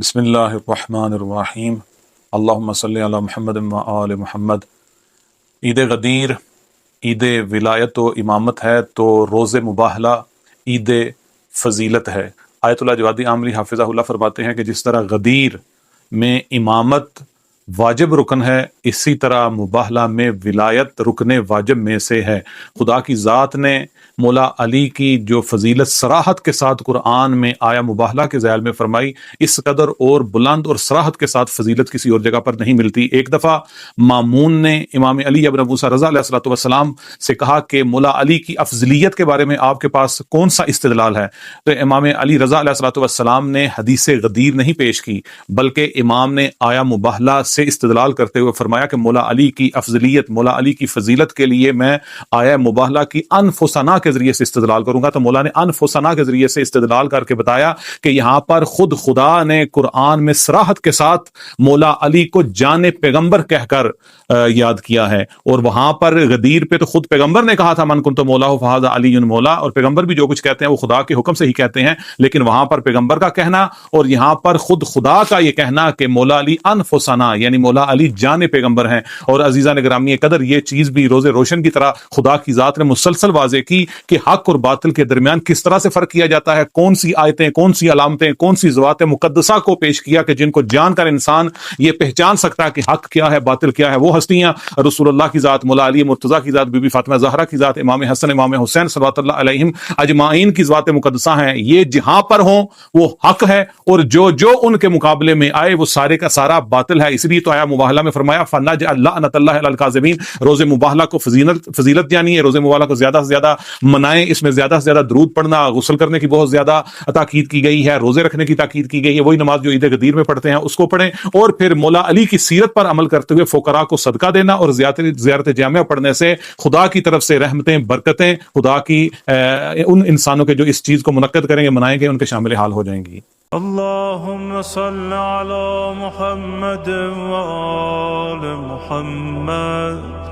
بسم اللہ الرحمن الرحیم اللہم صلی علی محمد و آل محمد۔ عید غدیر عید ولایت و امامت ہے تو روز مباہلہ عید فضیلت ہے۔ آیت اللہ جوادی عامری حافظہ اللہ فرماتے ہیں کہ جس طرح غدیر میں امامت واجب رکن ہے، اسی طرح مباہلہ میں ولایت رکن واجب میں سے ہے۔ خدا کی ذات نے مولا علی کی جو فضیلت صراحت کے ساتھ قرآن میں آیا مباہلہ کے ذیل میں فرمائی، اس قدر اور بلند اور صراحت کے ساتھ فضیلت کسی اور جگہ پر نہیں ملتی۔ ایک دفعہ مامون نے امام علی ابن ابو موسیٰ رضا علیہ الصلوۃ والسلام سے کہا کہ مولا علی کی افضلیت کے بارے میں آپ کے پاس کون سا استدلال ہے؟ تو امام علی رضا علیہ الصلوۃ والسلام نے حدیث غدیر نہیں پیش کی، بلکہ امام نے آیا مباہلہ سے استدلال کرتے ہوئے فرمایا کہ مولا علی کی افضلیت، مولا علی کی فضیلت کے لیے میں آیا مباہلہ کی انفسنا کے ذریعے سے استدلال کروں گا۔ تو مولا نے انفسنا کے ذریعے سے استدلال کر کے بتایا کہ یہاں پر خود خدا نے قرآن میں صراحت کے ساتھ مولا علی کو جان پیغمبر کہہ کر یاد کیا ہے، اور وہاں پر غدیر پہ تو خود پیغمبر نے کہا تھا من کنت مولا فہذا علی مولا، اور پیغمبر بھی جو کچھ کہتے ہیں وہ خدا کے حکم سے ہی کہتے ہیں، لیکن وہاں پر پیغمبر کا کہنا اور یہاں پر خود خدا کا یہ کہنا کہ مولا علی انفسنا یعنی مولا علی جان پیغمبر ہیں۔ اور عزیزان گرامی قدر یہ چیز بھی روز روشن کی طرح خدا کی ذات نے مسلسل واضح کی کہ حق اور باطل کے درمیان کس طرح سے فرق کیا جاتا ہے، کون سی آیتیں، کون سی علامتیں، کون سی ذوات مقدسہ کو پیش کیا کہ جن کو جان کر انسان یہ پہچان سکتا ہے کہ حق کیا ہے، باطل کیا ہے۔ وہ ہستیاں رسول اللہ کی ذات، مولا علی مرتضیٰ کی ذات، بی بی فاطمہ زہرا کی ذات، امام حسن، امام حسین صلوات اللہ علیہم اجمعین کی ذوات مقدسہ ہیں، یہ جہاں پر ہوں وہ حق ہے، اور جو ان کے مقابلے میں آئے وہ سارے کا سارا باطل ہے۔ اس لیے تو آیا مباہلہ میں فرمایا فَنَجْعَلْ لَعْنَةَ اللَّهِ عَلَى الْكَاذِبِينَ۔ روز مباہلہ کو فضیلت جانی ہے، روز مباہلہ کو زیادہ سے زیادہ منائیں، اس میں زیادہ سے زیادہ درود پڑھنا، غسل کرنے کی بہت زیادہ تاکید کی گئی ہے، روزے رکھنے کی تاکید کی گئی ہے، وہی نماز جو عید غدیر میں پڑھتے ہیں اس کو پڑھیں، اور پھر مولا علی کی سیرت پر عمل کرتے ہوئے فقراء کو صدقہ دینا اور زیارت جامعہ پڑھنے سے خدا کی طرف سے رحمتیں، برکتیں خدا کی ان انسانوں کے جو اس چیز کو منعقد کریں گے، منائیں گے، ان کے شامل حال ہو جائیں گی۔ اللهم صل على محمد وآل محمد۔